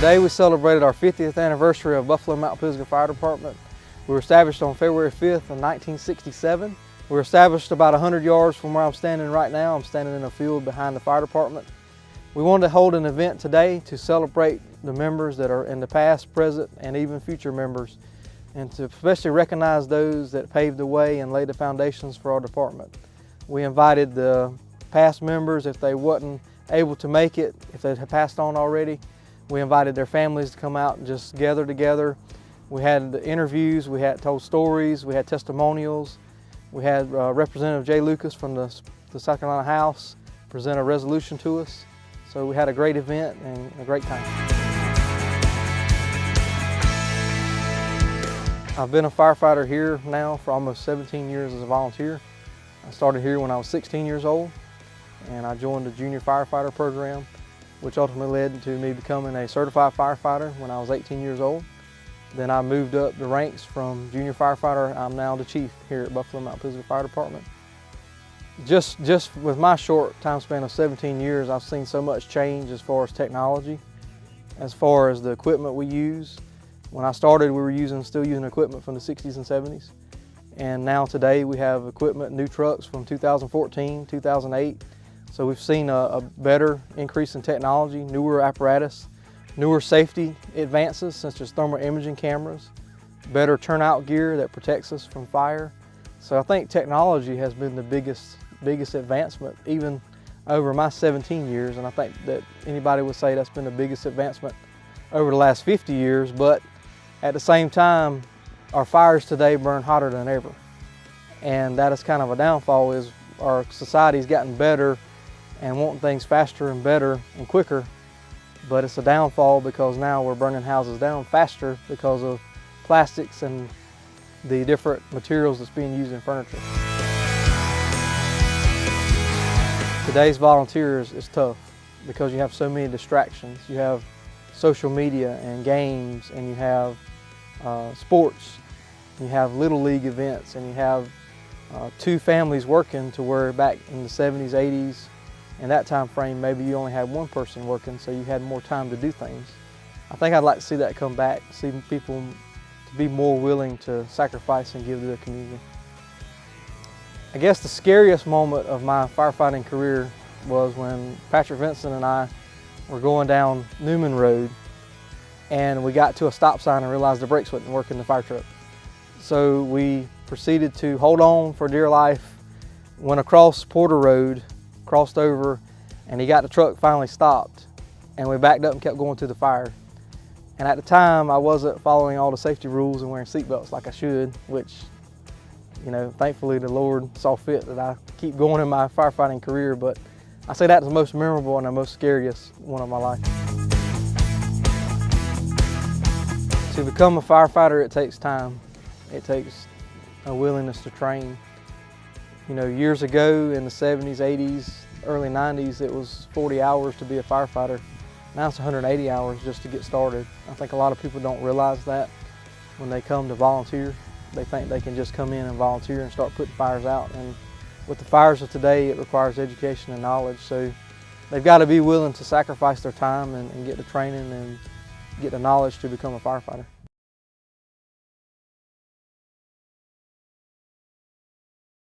Today we celebrated our 50th anniversary of Buffalo Mount Pisgah Fire Department. We were established on February 5th in 1967. We were established about 100 yards from where I'm standing right now. I'm standing in a field behind the fire department. We wanted to hold an event today to celebrate the members that are in the past, present, and even future members, and to especially recognize those that paved the way and laid the foundations for our department. We invited the past members, if they wasn't able to make it, if they had passed on already, we invited their families to come out and just gather together. We had interviews, we had told stories, we had testimonials. We had Representative Jay Lucas from the South Carolina House present a resolution to us. So we had a great event and a great time. I've been a firefighter here now for almost 17 years as a volunteer. I started here when I was 16 years old, and I joined the junior firefighter program, which ultimately led to me becoming a certified firefighter when I was 18 years old. Then I moved up the ranks from junior firefighter. I'm now the chief here at Buffalo Mount Pisgah Fire Department. Just with my short time span of 17 years, I've seen so much change as far as technology, as far as the equipment we use. When I started, we were still using equipment from the 60s and 70s. And now today we have equipment, new trucks from 2014, 2008. So we've seen a better increase in technology, newer apparatus, newer safety advances such as thermal imaging cameras, better turnout gear that protects us from fire. So I think technology has been the biggest advancement even over my 17 years, and I think that anybody would say that's been the biggest advancement over the last 50 years, but at the same time, our fires today burn hotter than ever. And that is kind of a downfall, is our society's gotten better and wanting things faster and better and quicker, but it's a downfall because now we're burning houses down faster because of plastics and the different materials that's being used in furniture. Today's volunteers is tough because you have so many distractions. You have social media and games, and you have sports, you have little league events, and you have two families working, to where back in the 70s, 80s, in that time frame, maybe you only had one person working, so you had more time to do things. I think I'd like to see that come back, see people to be more willing to sacrifice and give to their community. I guess the scariest moment of my firefighting career was when Patrick Vincent and I were going down Newman Road, and we got to a stop sign and realized the brakes wouldn't work in the fire truck. So we proceeded to hold on for dear life, went across Porter Road, crossed over, and he got the truck finally stopped, and we backed up and kept going to the fire. And at the time, I wasn't following all the safety rules and wearing seatbelts like I should, which, you know, thankfully the Lord saw fit that I keep going in my firefighting career, but I say that's the most memorable and the most scariest one of my life. To become a firefighter, it takes time. It takes a willingness to train. You know, years ago in the 70s, 80s, early 90s, it was 40 hours to be a firefighter. Now it's 180 hours just to get started. I think a lot of people don't realize that when they come to volunteer. They think they can just come in and volunteer and start putting fires out. And with the fires of today, it requires education and knowledge. So they've got to be willing to sacrifice their time and get the training and get the knowledge to become a firefighter.